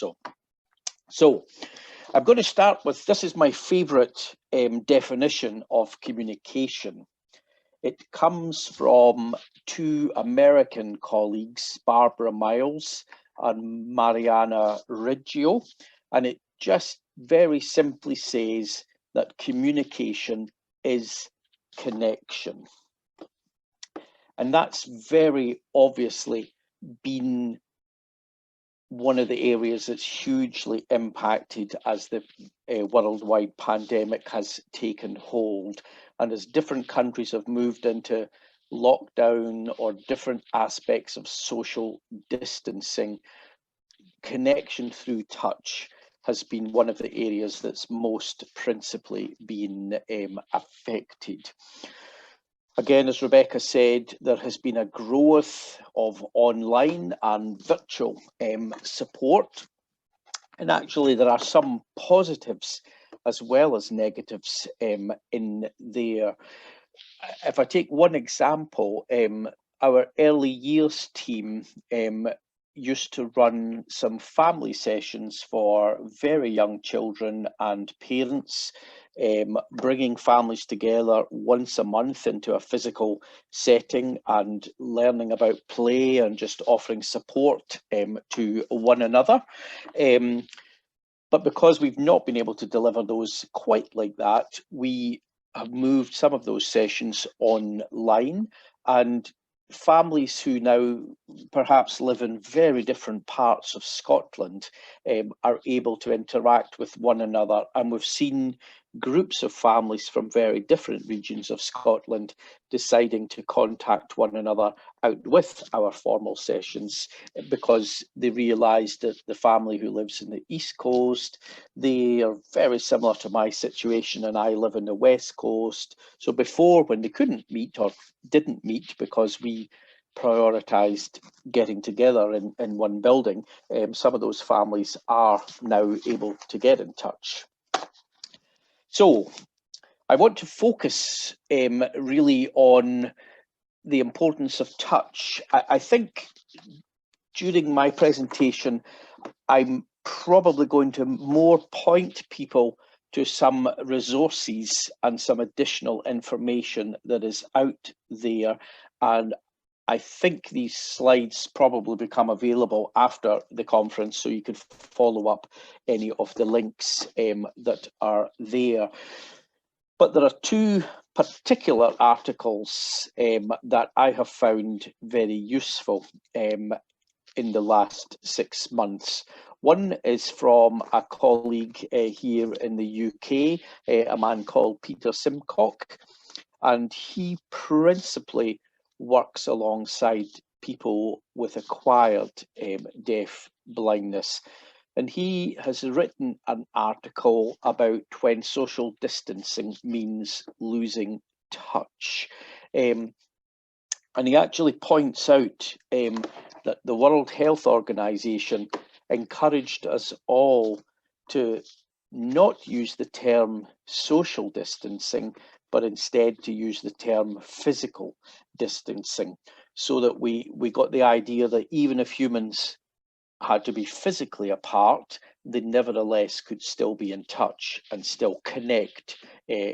also. So I'm going to start with, this is my favourite definition of communication. It comes from two American colleagues, Barbara Miles and Mariana Riggio, and it just very simply says that communication is connection. And that's very obviously been one of the areas that's hugely impacted as the worldwide pandemic has taken hold. And as different countries have moved into lockdown or different aspects of social distancing, connection through touch has been one of the areas that's most principally been affected. Again, as Rebecca said, there has been a growth of online and virtual support. And actually, there are some positives as well as negatives in there. If I take one example, our early years team used to run some family sessions for very young children and parents, bringing families together once a month into a physical setting and learning about play and just offering support to one another. But because we've not been able to deliver those quite like that, we have moved some of those sessions online, and families who now perhaps live in very different parts of Scotland are able to interact with one another. And we've seen groups of families from very different regions of Scotland deciding to contact one another out with our formal sessions because they realised that the family who lives in the East Coast, they are very similar to my situation, and I live in the West Coast. So before, when they couldn't meet or didn't meet because we prioritised getting together in one building, some of those families are now able to get in touch. So I want to focus really on the importance of touch. I think during my presentation, I'm probably going to more point people to some resources and some additional information that is out there. And I think these slides probably become available after the conference, so you can follow up any of the links that are there. But there are two particular articles that I have found very useful in the last 6 months. One is from a colleague here in the UK, a man called Peter Simcock, and he principally works alongside people with acquired deaf blindness. And he has written an article about when social distancing means losing touch. And he actually points out that the World Health Organization encouraged us all to not use the term social distancing, but instead to use the term physical distancing, so that we got the idea that even if humans had to be physically apart, they nevertheless could still be in touch and still connect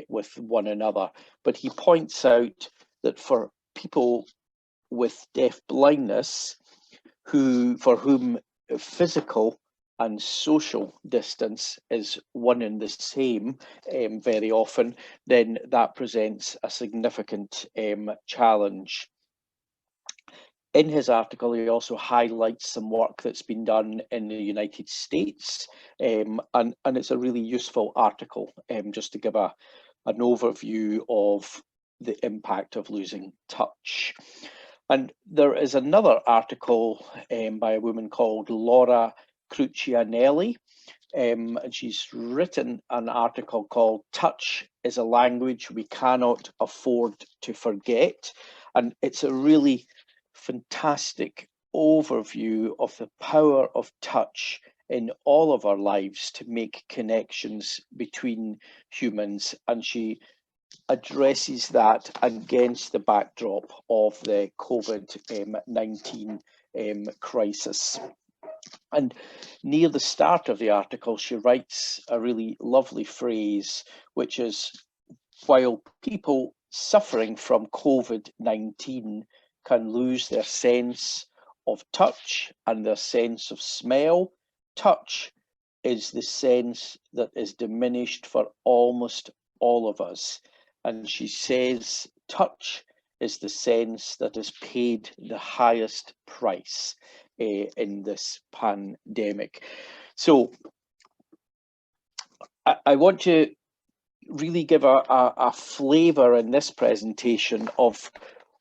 with one another. But he points out that for people with deaf blindness, for whom physical and social distance is one and the same very often, then that presents a significant challenge. In his article, he also highlights some work that's been done in the United States, and it's a really useful article just to give an overview of the impact of losing touch. And there is another article by a woman called Laura Crucianelli, and she's written an article called "Touch is a Language We Cannot Afford to Forget," and it's a really fantastic overview of the power of touch in all of our lives to make connections between humans, and she addresses that against the backdrop of the COVID-19 crisis. And near the start of the article, she writes a really lovely phrase, which is, while people suffering from COVID-19 can lose their sense of touch and their sense of smell, touch is the sense that is diminished for almost all of us. And she says, touch is the sense that is paid the highest price in this pandemic. So I want to really give a flavour in this presentation of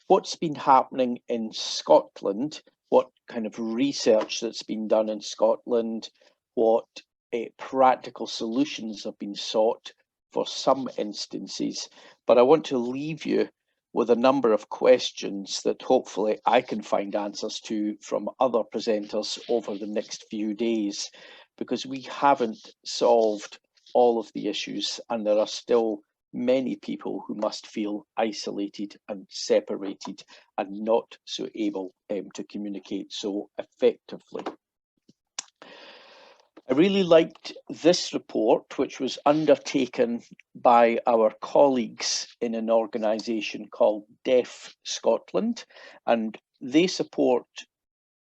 what's been happening in Scotland, what kind of research that's been done in Scotland, what practical solutions have been sought for some instances. But I want to leave you with a number of questions that hopefully I can find answers to from other presenters over the next few days, because we haven't solved all of the issues, and there are still many people who must feel isolated and separated and not so able to communicate so effectively. I really liked this report, which was undertaken by our colleagues in an organisation called Deaf Scotland, and they support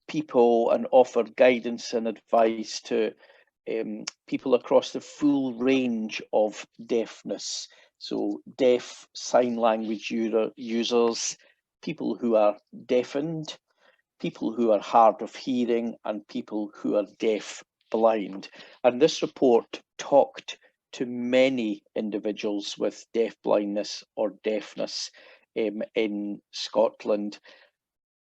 people and offer guidance and advice to people across the full range of deafness. So deaf sign language users, people who are deafened, people who are hard of hearing, and people who are deaf blind. And this report talked to many individuals with deaf blindness or deafness in Scotland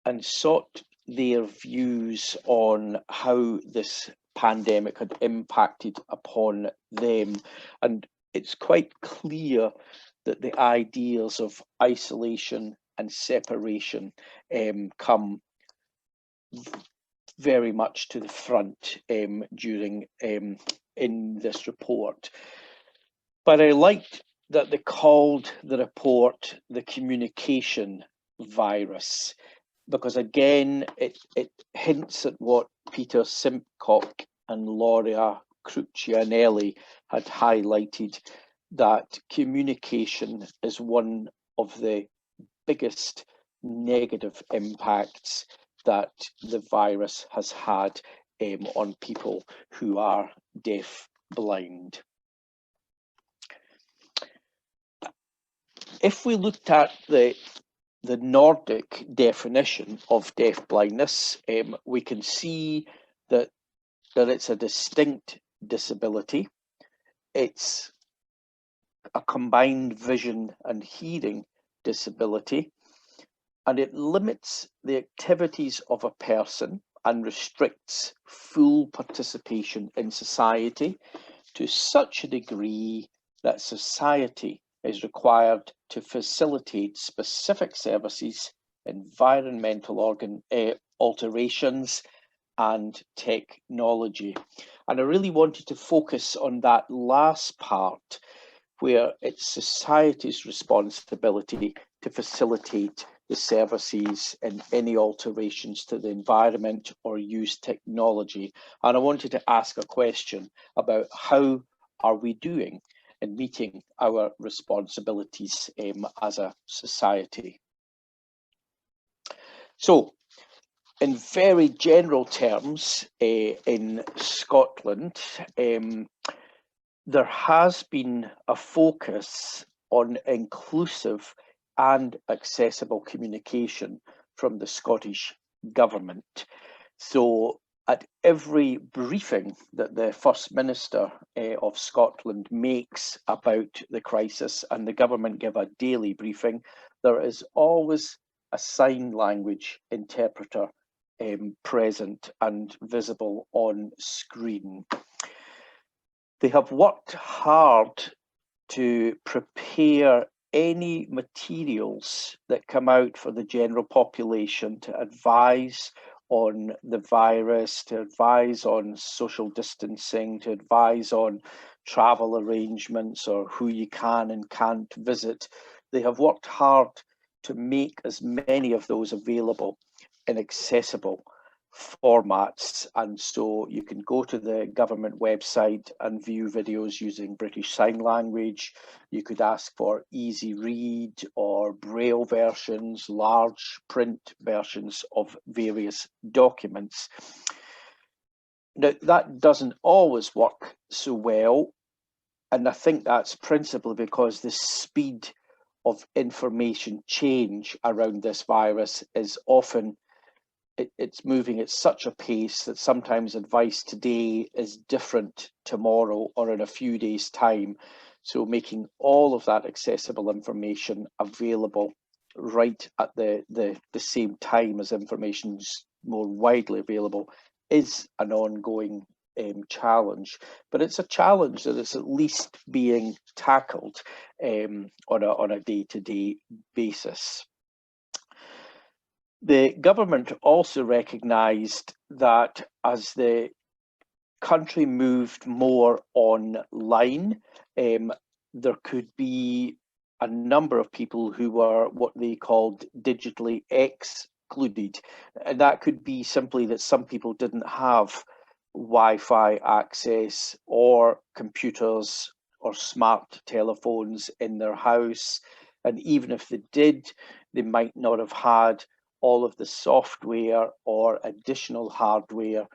and sought their views on how this pandemic had impacted upon them. And it's quite clear that the ideas of isolation and separation come very much to the front during in this report. But I liked that they called the report the communication virus, because again, it hints at what Peter Simcock and Laura Crucianelli had highlighted, that communication is one of the biggest negative impacts that the virus has had on people who are deaf blind. If we looked at the Nordic definition of deaf blindness, we can see that it's a distinct disability. It's a combined vision and hearing disability, and it limits the activities of a person and restricts full participation in society to such a degree that society is required to facilitate specific services, environmental alterations, and technology. And I really wanted to focus on that last part, where it's society's responsibility to facilitate the services and any alterations to the environment or use technology. And I wanted to ask a question about how are we doing in meeting our responsibilities as a society. So, in very general terms, in Scotland, there has been a focus on inclusive and accessible communication from the Scottish Government. So at every briefing that the First Minister of Scotland makes about the crisis, and the government give a daily briefing, there is always a sign language interpreter present and visible on screen. They have worked hard to prepare any materials that come out for the general population to advise on the virus, to advise on social distancing, to advise on travel arrangements or who you can and can't visit. They have worked hard to make as many of those available and accessible. formats, and so you can go to the government website and view videos using British Sign Language. You could ask for easy read or braille versions, large print versions of various documents. Now, that doesn't always work so well, and I think that's principally because the speed of information change around this virus is often it's moving at such a pace that sometimes advice today is different tomorrow or in a few days' time. So making all of that accessible information available right at the same time as information's more widely available is an ongoing challenge. But it's a challenge that is at least being tackled on a day-to-day basis. The government also recognised that as the country moved more online, there could be a number of people who were what they called digitally excluded. And that could be simply that some people didn't have Wi-Fi access or computers or smart telephones in their house. And even if they did, they might not have had all of the software or additional hardware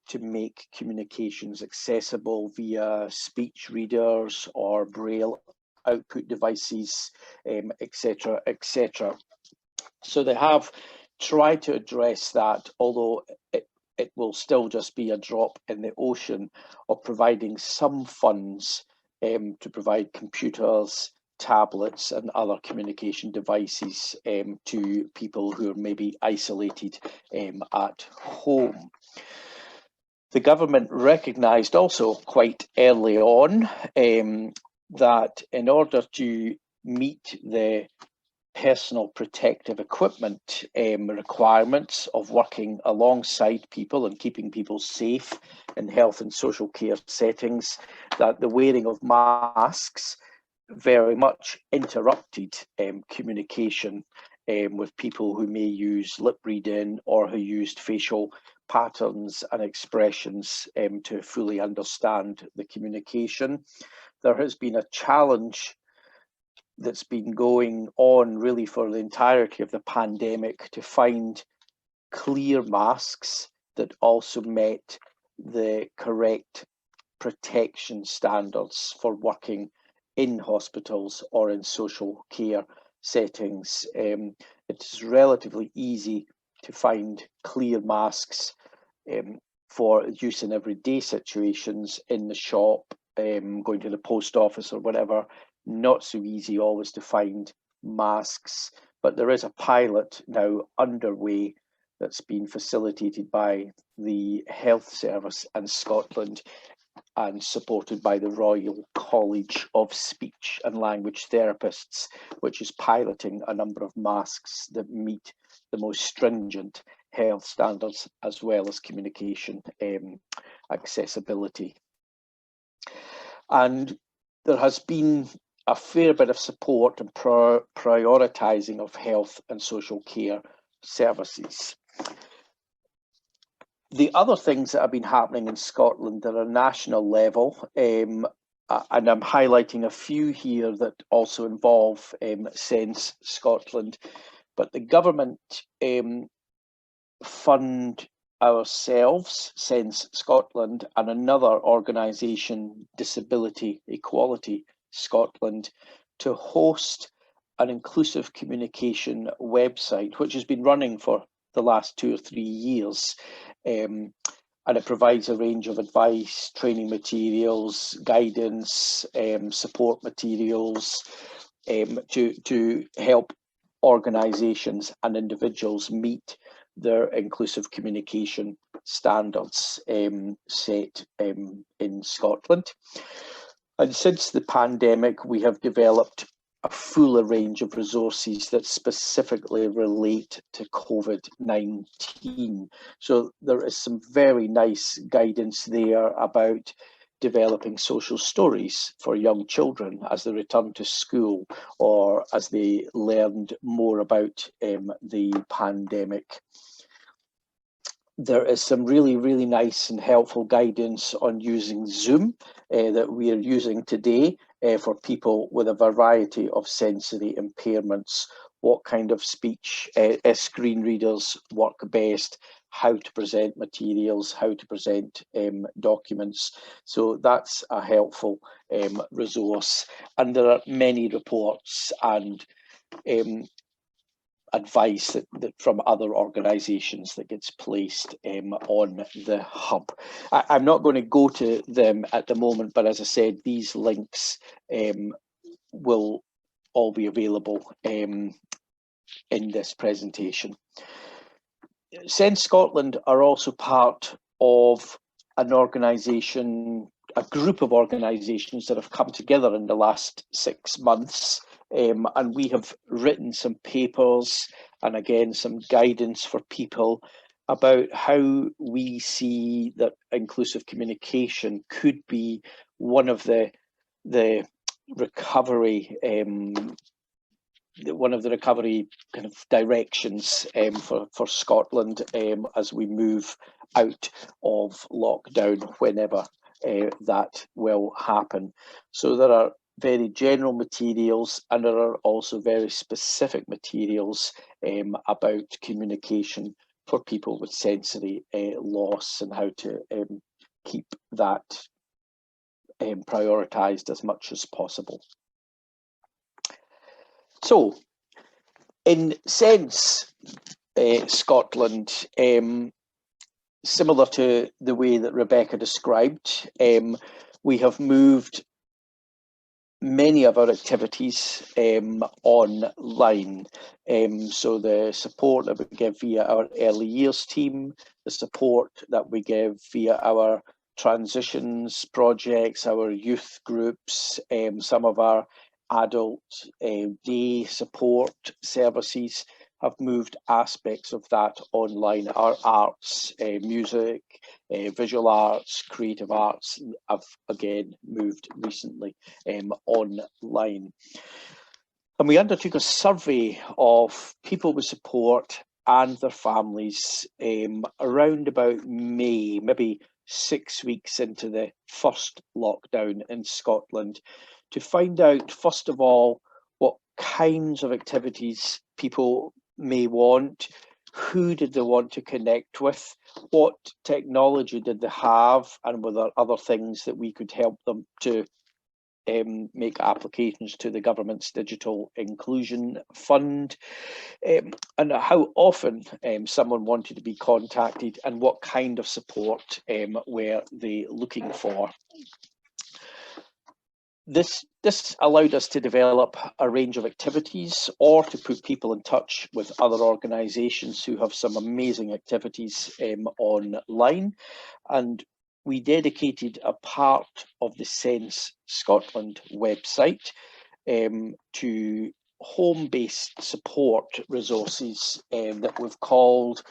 to make communications accessible via speech readers or braille output devices, etc., etc. So they have tried to address that, although it will still just be a drop in the ocean of providing some funds to provide computers, tablets and other communication devices to people who are maybe isolated at home. The government recognised also quite early on that in order to meet the personal protective equipment requirements of working alongside people and keeping people safe in health and social care settings, that the wearing of masks very much interrupted communication with people who may use lip reading or who used facial patterns and expressions to fully understand the communication. There has been a challenge that's been going on really for the entirety of the pandemic to find clear masks that also met the correct protection standards for working in hospitals or in social care settings. It's relatively easy to find clear masks for use in everyday situations in the shop, going to the post office or whatever. Not so easy always to find masks, but there is a pilot now underway that's been facilitated by the Health Service in Scotland and supported by the Royal College of Speech and Language Therapists, which is piloting a number of masks that meet the most stringent health standards as well as communication accessibility. And there has been a fair bit of support and prioritising of health and social care services. The other things that have been happening in Scotland at a national level, and I'm highlighting a few here that also involve Sense Scotland, but the government fund ourselves, Sense Scotland, and another organisation, Disability Equality Scotland, to host an inclusive communication website, which has been running for the last 2 or 3 years. And it provides a range of advice, training materials, guidance, support materials to help organisations and individuals meet their inclusive communication standards set in Scotland. And since the pandemic, we have developed a fuller range of resources that specifically relate to COVID-19. So there is some very nice guidance there about developing social stories for young children as they return to school or as they learned more about the pandemic. There is some really nice and helpful guidance on using Zoom that we are using today for people with a variety of sensory impairments. What kind of speech screen readers work best, how to present materials, how to present documents. So that's a helpful resource. And there are many reports and advice that from other organisations that gets placed on the hub. I'm not going to go to them at the moment, but as I said, these links will all be available in this presentation. Sense Scotland are also part of an organisation, a group of organisations that have come together in the last 6 months. And we have written some papers and again some guidance for people about how we see that inclusive communication could be one of the recovery kind of directions for Scotland as we move out of lockdown, whenever that will happen. So there are very general materials, and there are also very specific materials about communication for people with sensory loss and how to keep that prioritised as much as possible. So, in Sense Scotland, similar to the way that Rebecca described, we have moved many of our activities online. So the support that we give via our early years team, the support that we give via our transitions projects, our youth groups, some of our adult day support services have moved aspects of that online. Our arts, music, visual arts, creative arts have again moved recently online. And we undertook a survey of people with support and their families around about May, maybe 6 weeks into the first lockdown in Scotland, to find out, first of all, what kinds of activities people may want, who did they want to connect with, what technology did they have, and were there other things that we could help them to make applications to the government's digital inclusion fund, and how often someone wanted to be contacted and what kind of support were they looking for. This allowed us to develop a range of activities or to put people in touch with other organisations who have some amazing activities online. And we dedicated a part of the Sense Scotland website to home-based support resources that we've called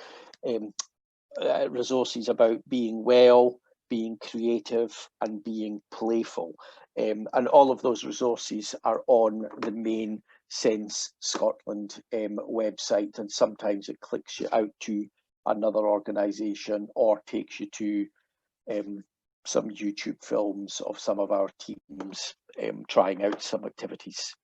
resources about being well, being creative, and being playful. And all of those resources are on the main Sense Scotland website, and sometimes it clicks you out to another organisation or takes you to some YouTube films of some of our teams trying out some activities.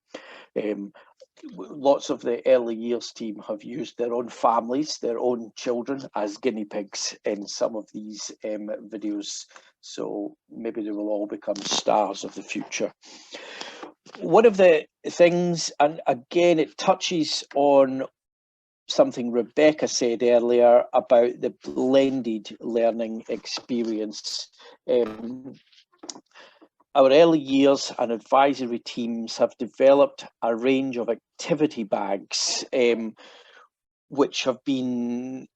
Lots of the early years team have used their own families, their own children as guinea pigs in some of these videos. So maybe they will all become stars of the future. One of the things, and again, it touches on something Rebecca said earlier about the blended learning experience. Our early years and advisory teams have developed a range of activity bags, which have been,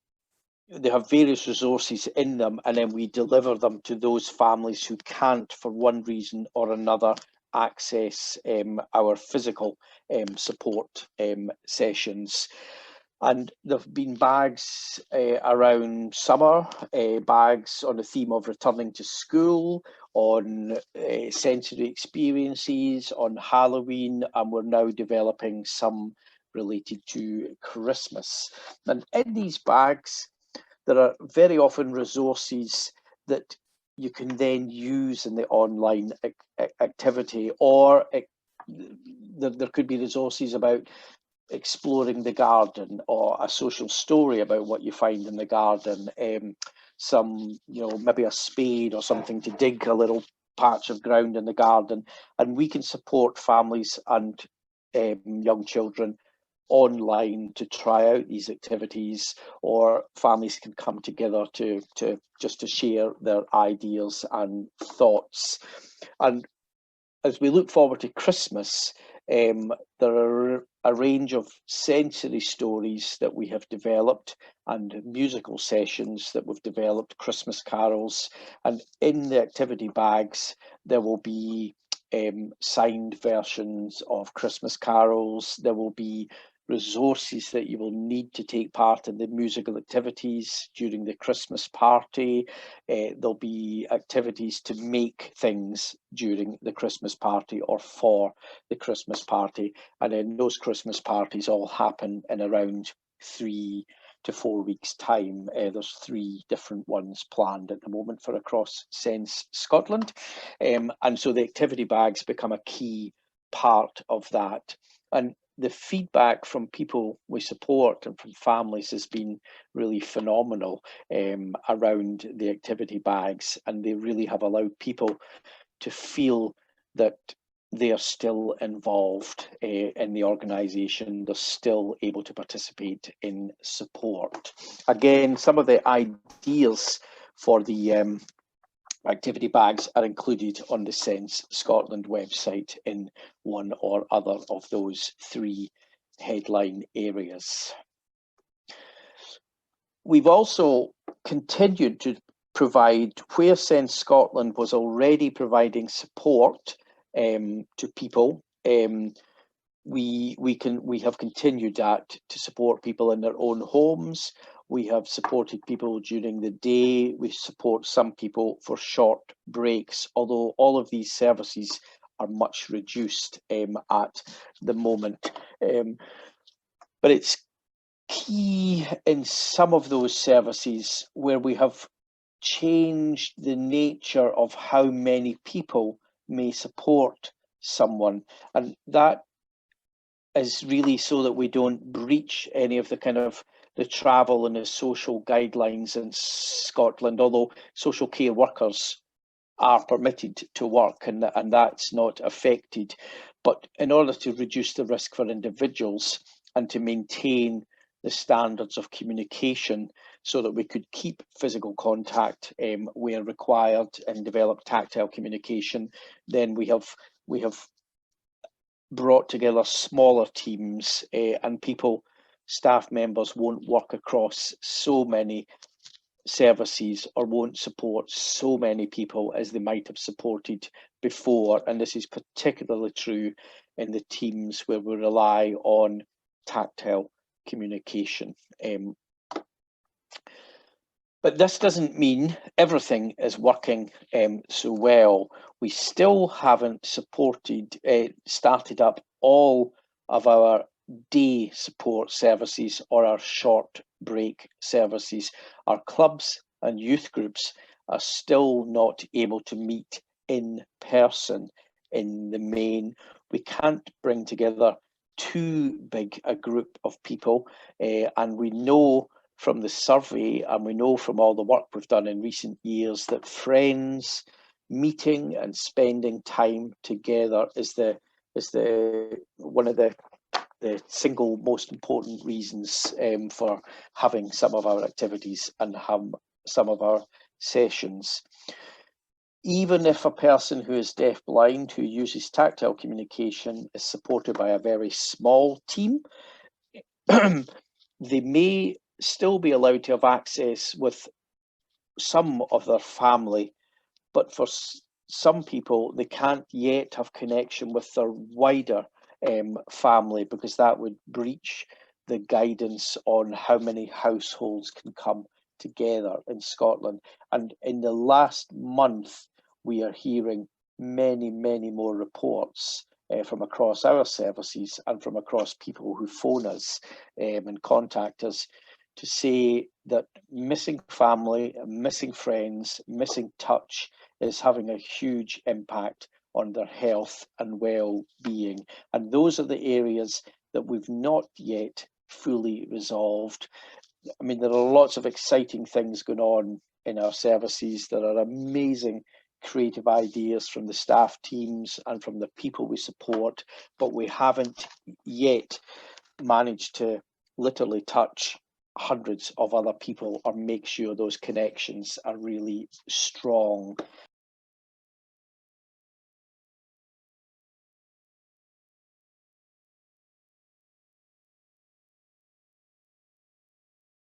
they have various resources in them, and then we deliver them to those families who can't, for one reason or another, access our physical support sessions. And there have been bags around summer, bags on the theme of returning to school, on sensory experiences, on Halloween, and we're now developing some related to Christmas. And in these bags, there are very often resources that you can then use in the online activity, or there could be resources about exploring the garden, or a social story about what you find in the garden, some, maybe a spade or something to dig a little patch of ground in the garden. And we can support families and young children online to try out these activities, or families can come together to share their ideas and thoughts. And as we look forward to Christmas, there are a range of sensory stories that we have developed, and musical sessions that we've developed, Christmas carols. And in the activity bags, there will be signed versions of Christmas carols. There will be resources that you will need to take part in the musical activities during the Christmas party. There'll be activities to make things during the Christmas party or for the Christmas party. And then those Christmas parties all happen in around 3 to 4 weeks' time. There's 3 different ones planned at the moment for across Sense Scotland. And so the activity bags become a key part of that. And the feedback from people we support and from families has been really phenomenal around the activity bags, and they really have allowed people to feel that they are still involved in the organisation. They're still able to participate in support. Again, some of the ideas for the activity bags are included on the Sense Scotland website in one or other of those 3 headline areas. We've also continued to provide, where Sense Scotland was already providing support to people, we have continued that to support people in their own homes. We have supported people during the day. We support some people for short breaks, although all of these services are much reduced at the moment. But it's key in some of those services where we have changed the nature of how many people may support someone, and that is really so that we don't breach any of the travel and the social guidelines in Scotland, although social care workers are permitted to work, and that's not affected. But in order to reduce the risk for individuals and to maintain the standards of communication so that we could keep physical contact where required and develop tactile communication, then we have brought together smaller teams, and staff members won't work across so many services or won't support so many people as they might have supported before. And this is particularly true in the teams where we rely on tactile communication. But this doesn't mean everything is working so well. We still haven't started up all of our day support services or our short break services. Our clubs and youth groups are still not able to meet in person in the main. We can't bring together too big a group of people, and we know from the survey, and we know from all the work we've done in recent years, that friends meeting and spending time together is one of the single most important reasons for having some of our activities and have some of our sessions. Even if a person who is deaf-blind who uses tactile communication is supported by a very small team, they may still be allowed to have access with some of their family, but for some people they can't yet have connection with their wider family, because that would breach the guidance on how many households can come together in Scotland. And in the last month, we are hearing many more reports from across our services and from across people who phone us and contact us to say that missing family, missing friends, missing touch is having a huge impact on their health and well-being. And those are the areas that we've not yet fully resolved. I mean, there are lots of exciting things going on in our services. There are amazing creative ideas from the staff teams and from the people we support, but we haven't yet managed to literally touch hundreds of other people or make sure those connections are really strong.